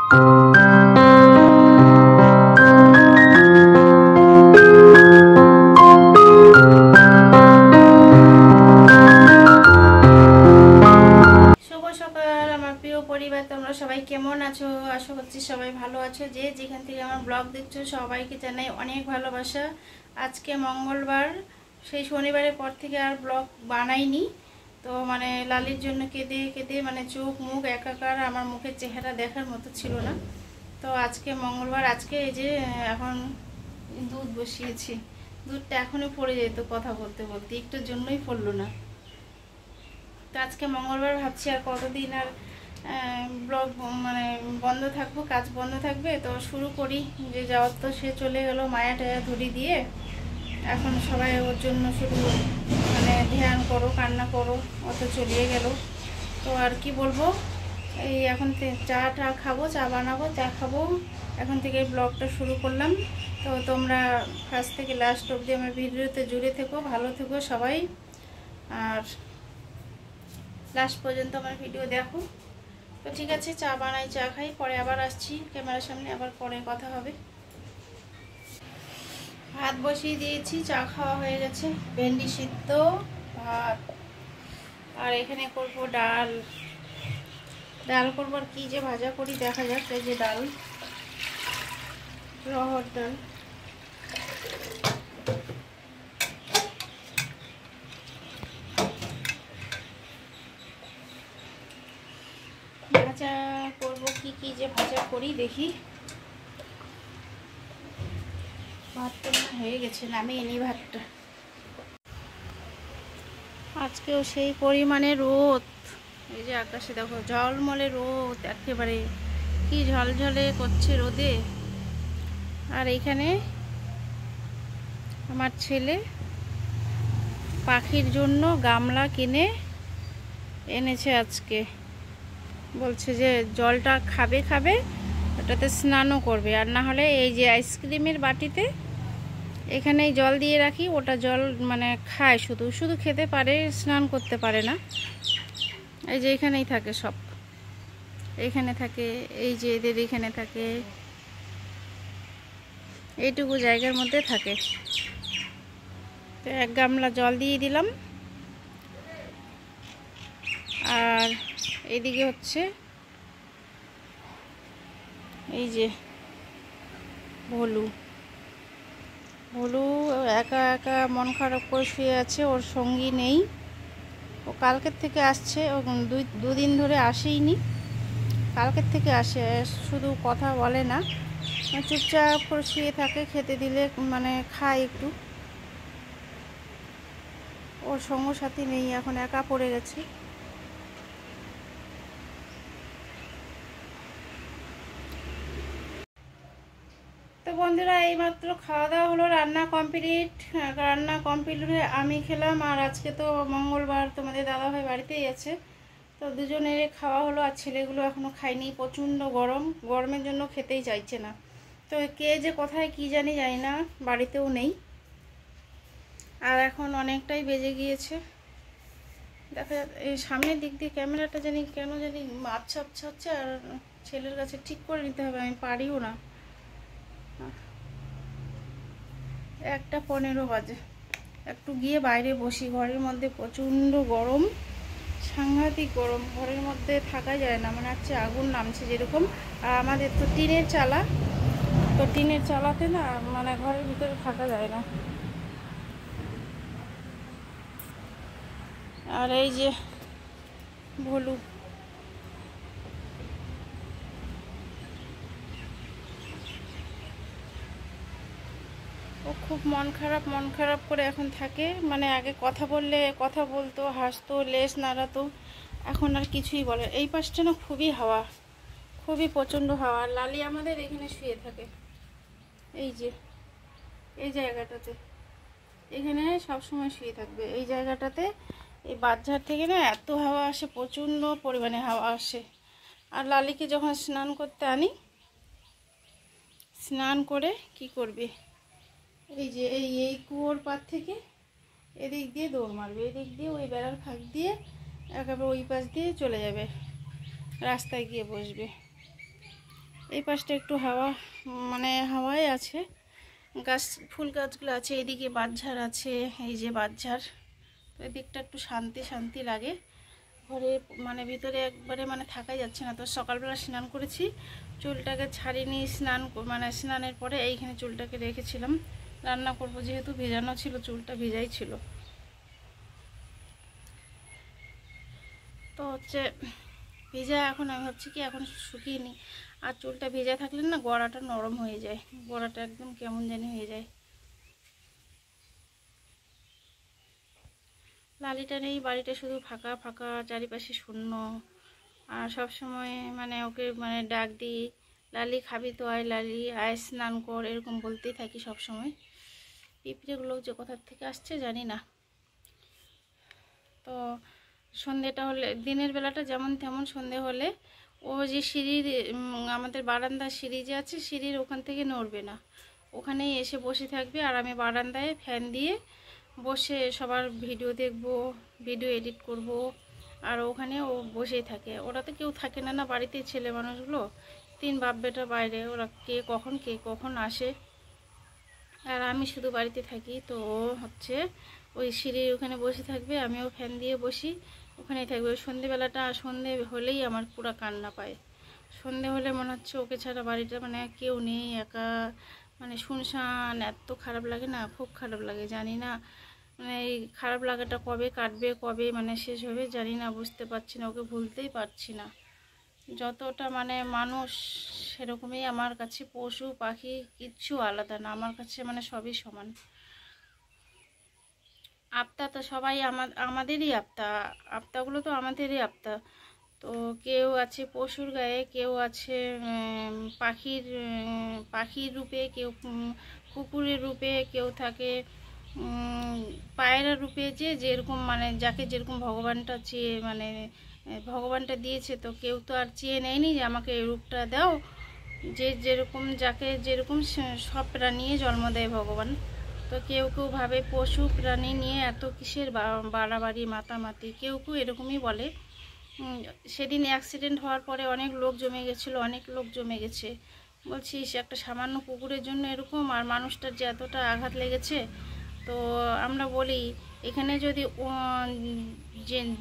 তোমরা সবাই কেমন আছো? আশা করছি সবাই ভালো আছো। যে যেখান থেকে আমার ব্লগ দেখছো সবাইকে জানাই অনেক ভালোবাসা। আজকে মঙ্গলবার, সেই শনিবারের পর থেকে আর ব্লগ বানাইনি। তো মানে লালির জন্য কেঁদে কেঁদে মানে চোখ মুখ একাকার, আমার মুখের চেহারা দেখার মতো ছিল না। তো আজকে মঙ্গলবার, আজকে এই যে এখন দুধ বসিয়েছি। দুধটা এখনই পড়ে যেত কথা বলতে বলতে, একটুর জন্যই পড়লো না। তো আজকে মঙ্গলবার ভাবছি আর কতদিন আর ব্লগ মানে বন্ধ থাকবো, কাজ বন্ধ থাকবে। তো শুরু করি। যে যাওয়ার তো সে চলে গেল মায়া টায়া ধরি দিয়ে। এখন সবাই ওর জন্য শুধু মানে ধ্যান করো, কান্না করো, অত চলিয়ে গেল। তো আর কি বলবো, এই এখন চা টা খাবো, চা বানাবো, চা খাবো। এখন থেকে ব্লগটা শুরু করলাম। তো তোমরা ফার্স্ট থেকে লাস্ট অবধি আমার ভিডিওতে জুড়ে থেকো, ভালো থেকো সবাই, আর লাস্ট পর্যন্ত আমার ভিডিও দেখো। তো ঠিক আছে, চা বানাই, চা খাই, পরে আবার আসছি ক্যামেরার সামনে, আবার পরে কথা হবে। ভাত বসিয়ে দিয়েছি, চা খাওয়া হয়ে গেছে। ভেন্ডি সিদ্ধ, ভাত, আর এখানে করবো ডাল। ডাল করবো, আর কি যে ভাজা করি দেখা যাক। এই যে ডাল, রহর ডাল। ভাজা করবো, কি কি যে ভাজা করি দেখি। ভাতটা হয়ে গেছে, নামিয়ে নিই ভাতটা। আজকেও সেই পরিমাণে রোদ। এই যে আকাশে দেখো ঝলমলে রোদ, একেবারে কি ঝলঝলে করছে রোদে। আর এখানে আমার ছেলে পাখির জন্য গামলা কিনে এনেছে আজকে। বলছে যে জলটা খাবে খাবে, ওটাতে স্নানও করবে। আর না হলে এই যে আইসক্রিমের বাটিতে এখানেই জল দিয়ে রাখি, ওটা জল মানে খায়, শুধু শুধু খেতে পারে, স্নান করতে পারে না। এই যে এখানেই থাকে সব, এখানে থাকে, এই যে এদের এখানে থাকে, এইটুকু জায়গার মধ্যে থাকে। তো এক গামলা জল দিয়ে দিলাম। আর এইদিকে হচ্ছে এই যে ভলু, ভলু একা একা মন খারাপ করে শুয়ে আছে, ওর সঙ্গী নেই। ও কালকের থেকে আসছে, ও দুদিন ধরে আসেইনি, কালকের থেকে আসে, শুধু কথা বলে না, চুপচাপ করে শুয়ে থাকে। খেতে দিলে মানে খায় একটু। ওর সঙ্গ সাথী নেই, এখন একা পড়ে গেছে। তো বন্ধুরা, এইমাত্র খাওয়া দাওয়া হলো, রান্না কমপ্লিট। রান্না কমপ্লিট হয়ে আমি খেলাম। আর আজকে তো মঙ্গলবার, তোমাদের দাদাভাই বাড়িতেই আছে, তো দুজনের খাওয়া হলো। আর ছেলেগুলো এখনও খায়নি, প্রচণ্ড গরম, গরমের জন্য খেতেই চাইছে না। তো কে যে কোথায় কি জানি না, বাড়িতেও নেই। আর এখন অনেকটাই বেজে গিয়েছে। দেখা যাচ্ছে এই সামনের দিক দিয়ে ক্যামেরাটা জানি কেন জানি আবছা আবছা হচ্ছে। আর ছেলের কাছে ঠিক করে নিতে হবে, আমি পারিও না। 1:15 বাজে। একটু গিয়ে বাইরে বসি, ঘরের মধ্যে প্রচণ্ড গরম, সাংঘাতিক গরম, ঘরের মধ্যে থাকা যায় না, মনে হচ্ছে আগুন নামছে যেরকম। আর আমাদের তো টিনের চালা, তো টিনের চালাতে না মানে ঘরের ভিতরে থাকা যায় না। আর এই যে ভলু, ও খুব মন খারাপ করে এখন থাকে। মানে আগে কথা বললে কথা বলতো, হাসতো, লেজ নাড়াতো, এখন আর কিছুই বলে। এই পাশটা না খুবই হাওয়া, খুবই প্রচণ্ড হাওয়া। আর লালি আমাদের এখানে শুয়ে থাকে, এই যে এই জায়গাটাতে, এখানে সব সময় শুয়ে থাকবে এই জায়গাটাতে। এই বাচ্চার থেকে না এত হাওয়া আসে, প্রচণ্ড পরিমাণে হাওয়া আসে। আর লালিকে যখন স্নান করতে আনি, স্নান করে কি করবে, এই যে এই কুয়োর পার থেকে এদিক দিয়ে দৌড় মারবে, এদিক দিয়ে ওই বেড়ার ফাঁক দিয়ে একেবারে ওই পাশ দিয়ে চলে যাবে, রাস্তায় গিয়ে বসবে। এই পাশটা একটু হাওয়া মানে হাওয়ায় আছে, গাছ ফুল গাছগুলো আছে, এদিকে বাঁশঝাড় আছে, এই যে বাঁশঝাড়। তো এদিকটা একটু শান্তি শান্তি লাগে। ঘরে মানে ভিতরে একবারে মানে থাকাই যাচ্ছে না। তো সকালবেলা স্নান করেছি, চুলটাকে ছাড়িয়ে স্নান মানে স্নানের পরে এইখানে চুলটাকে রেখেছিলাম, রান্না করব যেহেতু ভেজানো ছিল, চুলটা ভেজাই ছিল। তো হচ্ছে ভেজা, এখন আমি ভাবছি কি এখন শুকিয়ে নিই। আর চুলটা ভেজা থাকলে না গড়াটা নরম হয়ে যায়, গড়াটা একদম কেমন জানি হয়ে যায়। লালিটা নেই, বাড়িটা শুধু ফাঁকা ফাঁকা, চারিপাশে শূন্য। আর সব সময় মানে ওকে মানে ডাক দিই, লালি খাবি তো আয়, লালি আয় স্নান কর, এরকম বলতেই থাকি সব সময়। পিঁপড়েগুলো যে কোথার থেকে আসছে জানি না। তো সন্ধেটা হলে, দিনের বেলাটা যেমন তেমন, সন্ধে হলে ও যে সিঁড়ির আমাদের বারান্দার সিঁড়ি যে আছে, সিঁড়ির ওখান থেকে নড়বে না, ওখানেই এসে বসে থাকবে। আর আমি বারান্দায় ফ্যান দিয়ে বসে সবার ভিডিও দেখব, ভিডিও এডিট করব। আর ওখানে ও বসেই থাকে। ওরা তো কেউ থাকে না না বাড়িতে, ছেলে মানুষগুলো, 3 বাপ বেটা বাইরে, ওরা কে কখন আসে, আর আমি শুধু বাড়িতে থাকি। তো ও হচ্ছে ওই সিঁড়ির ওখানে বসে থাকবে, আমিও ফ্যান দিয়ে বসি, ওখানেই থাকবে। ওই সন্ধেবেলাটা, সন্ধে হলেই আমার পুরো কান্না পায়। সন্ধে হলে মনে হচ্ছে ওকে ছাড়া বাড়িটা মানে কেউ নেই, একা, মানে শুনশান, এত খারাপ লাগে না, খুব খারাপ লাগে। জানি না মানে এই খারাপ লাগাটা কবে কাটবে, কবে মানে শেষ হবে জানি না, বুঝতে পারছি না, ওকে ভুলতেই পারছি না। যতটা মানে মানুষ সেরকমই আমার কাছে পশু পাখি কিচ্ছু আলাদা না, আমার কাছে মানে সবই সমান। আত্মা তো সবাই আমাদেরই আত্মা, আত্মাগুলো তো আমাদেরই আত্মা। তো কেউ আছে পশুর গায়ে, কেউ আছে পাখির রূপে, কেউ কুকুরের রূপে, কেউ থাকে পায়রা রূপে, যে যেরকম মানে যাকে যেরকম ভগবানটা চেয়ে মানে ভগবানটা দিয়েছে। তো কেউ তো আর চেয়ে নেয়নি যে আমাকে এই রূপটা দাও, যে যেরকম যাকে যেরকম সব প্রাণী জন্ম দেয় ভগবান। তো কেউ কেউ ভাবে পশু প্রাণী নিয়ে এত কিসের বাড়াবাড়ি মাতামাতি, কেউ কেউ এরকমই বলে। সেদিন অ্যাক্সিডেন্ট হওয়ার পরে অনেক লোক জমে গেছিলো, অনেক লোক জমে গেছে। বলছিস একটা সামান্য কুকুরের জন্য এরকম, আর মানুষটার যে এতটা আঘাত লেগেছে। তো আমরা বলি এখানে যদি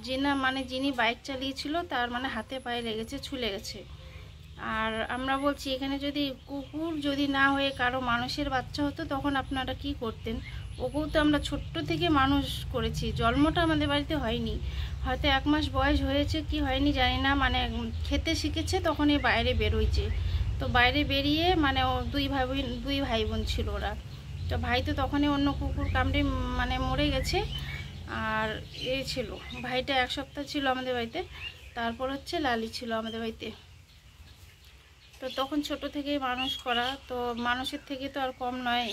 যে না মানে যিনি বাইক চালিয়েছিল তার মানে হাতে পায়ে লেগেছে, ছুলে গেছে। আর আমরা বলছি এখানে যদি কুকুর যদি না হয়ে কারো মানুষের বাচ্চা হতো তখন আপনারা কি করতেন? ওকেও তো আমরা ছোট্ট থেকে মানুষ করেছি, জন্মটা আমাদের বাড়িতে হয়নি, হয়তো 1 মাস বয়স হয়েছে কি হয়নি জানি না, মানে খেতে শিখেছে তখনই বাইরে বেরোইছে। তো বাইরে বেরিয়ে মানে ও 2 ভাই বোন ছিল ওরা। তো ভাই তো তখনই অন্য কুকুর কামড়ে মানে মরে গেছে। আর ছিল ভাইটা 1 সপ্তাহ ছিল আমাদের বাড়িতে, তারপর হচ্ছে লালি ছিল আমাদের বাড়িতে। তো তখন ছোট থেকেই মানুষ করা, তো মানুষের থেকে তো আর কম নয়,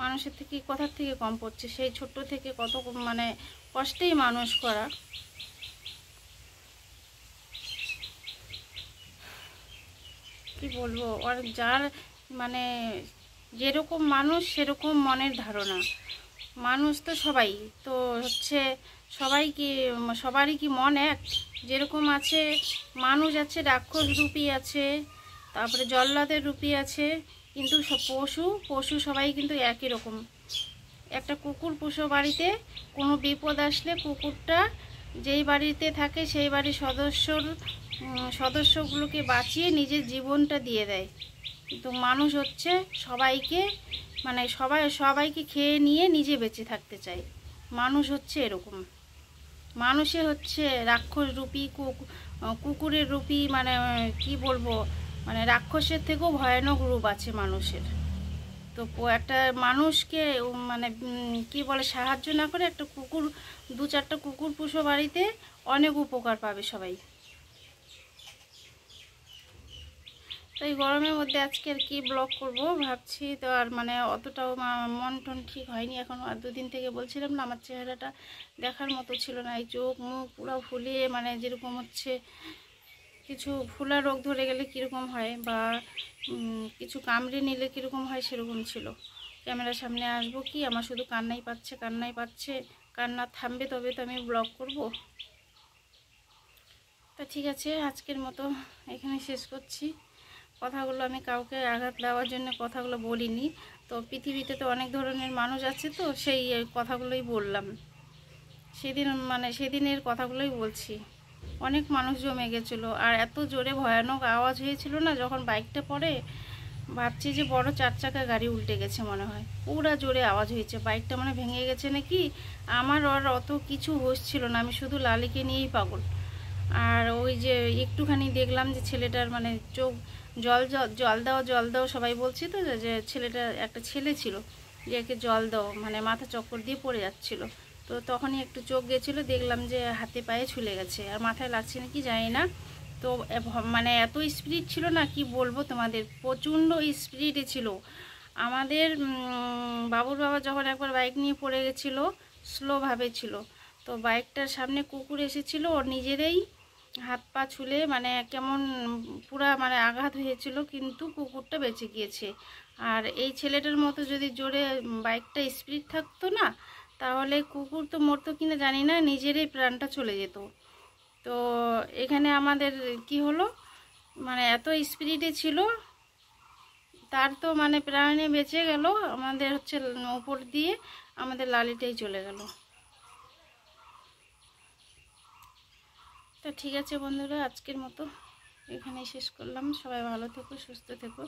মানুষের থেকে কোথার থেকে কম পড়ছে, সেই ছোট থেকে কত মানে কষ্টেই মানুষ করা। কি বলবো, আর যার মানে যেরকম মানুষ সেরকম মনের ধারণা। মানুষ তো সবাই তো হচ্ছে, সবাই কি সবারই কি মন এক? যেরকম আছে মানুষ আছে, রাক্ষস রূপী আছে, তারপরে জল্লাদের রূপী আছে, কিন্তু সব পশু সবাই কিন্তু একই রকম। একটা কুকুর পোষো বাড়িতে, কোনো বিপদ আসলে কুকুরটা যেই বাড়িতে থাকে সেই বাড়ির সদস্যগুলোকে বাঁচিয়ে নিজের জীবনটা দিয়ে দেয়। কিন্তু মানুষ হচ্ছে সবাইকে মানে সবাইকে খেয়ে নিয়ে নিজে বেঁচে থাকতে চায়। মানুষ হচ্ছে এরকম, মানুষে হচ্ছে রাক্ষস রূপী, কুকুরের রূপী, মানে কি বলবো, মানে রাক্ষসের থেকেও ভয়ানক রূপ আছে মানুষের। তো একটা মানুষকে মানে কি বলে সাহায্য না করে একটা কুকুর, 2-4টা কুকুর পুষো বাড়িতে, অনেক উপকার পাবে সবাই। তো এই গরমের মধ্যে আজকে আর কি ব্লগ করব ভাবছি, তো আর মানে অতটাও মন টন ঠিক হয়নি এখন। আর 2 দিন থেকে বলছিলাম না আমার চেহারাটা দেখার মতো ছিল না, এই চোখ মুখ পুরো ফুলিয়ে মানে যেরকম হচ্ছে কিছু ফুলা রোগ ধরে গেলে কীরকম হয়, বা কিছু কামড়ে নিলে কীরকম হয় সেরকম ছিল। ক্যামেরার সামনে আসবো কি, আমার শুধু কান্নাই পাচ্ছে, কান্না থামবে তবে তো আমি ব্লগ করব। তো ঠিক আছে, আজকের মতো এখানে শেষ করছি। কথাগুলো আমি কাউকে আঘাত দেওয়ার জন্য কথাগুলো বলিনি। তো পৃথিবীতে তো অনেক ধরনের মানুষ আছে, তো সেই কথাগুলোই বললাম। সেদিনের কথাগুলোই বলছি। অনেক মানুষ জমে গেছিলো, আর এত জোরে ভয়ানক আওয়াজ হয়েছিল না যখন বাইকটা পড়ে, ভাবছি যে বড় 4 চাকা গাড়ি উল্টে গেছে মনে হয়। পুরা জোরে আওয়াজ হয়েছে, বাইকটা মানে ভেঙে গেছে নাকি। আমার আর অত কিছু হচ্ছিল না, আমি শুধু লালিকে নিয়েই পাগল। আর ওই যে একটুখানি দেখলাম যে ছেলেটার মানে চোখ, জল জল জল দাও জল দাও সবাই বলছি, তো যে ছেলেটা একটা ছেলে ছিল যে একে জল দাও, মানে মাথা চক্কর দিয়ে পড়ে যাচ্ছিল। তো তখনই একটু চোখ গেছিলো, দেখলাম যে হাতে পায়ে ছুলে গেছে, আর মাথায় লাগছে নাকি জানি না। তো মানে এত স্পিড ছিল না, কি বলবো তোমাদের, প্রচণ্ড স্পিডে ছিল। আমাদের বাবুর বাবা যখন একবার বাইক নিয়ে পড়ে গেছিলো, স্লোভাবে ছিল, তো বাইকটার সামনে কুকুর এসেছিল, ওর নিজেরই হাত পা ছুলে মানে কেমন পুরা মানে আঘাত হয়েছিল, কিন্তু কুকুরটা বেঁচে গিয়েছে। আর এই ছেলেটার মতো যদি জোরে বাইকটা স্পিড থাকতো না, তাহলে কুকুর তো মরতো কিনা জানি না, নিজেরই প্রাণটা চলে যেত। তো এখানে আমাদের কি হলো, মানে এত স্পিডে ছিল, তার তো মানে প্রাণে বেঁচে গেল, আমাদের হচ্ছে উপর দিয়ে আমাদের লালিটাই চলে গেল। তো ঠিক আছে বন্ধুরা, আজকের মতো এখানেই শেষ করলাম। সবাই ভালো থেকো, সুস্থ থেকো।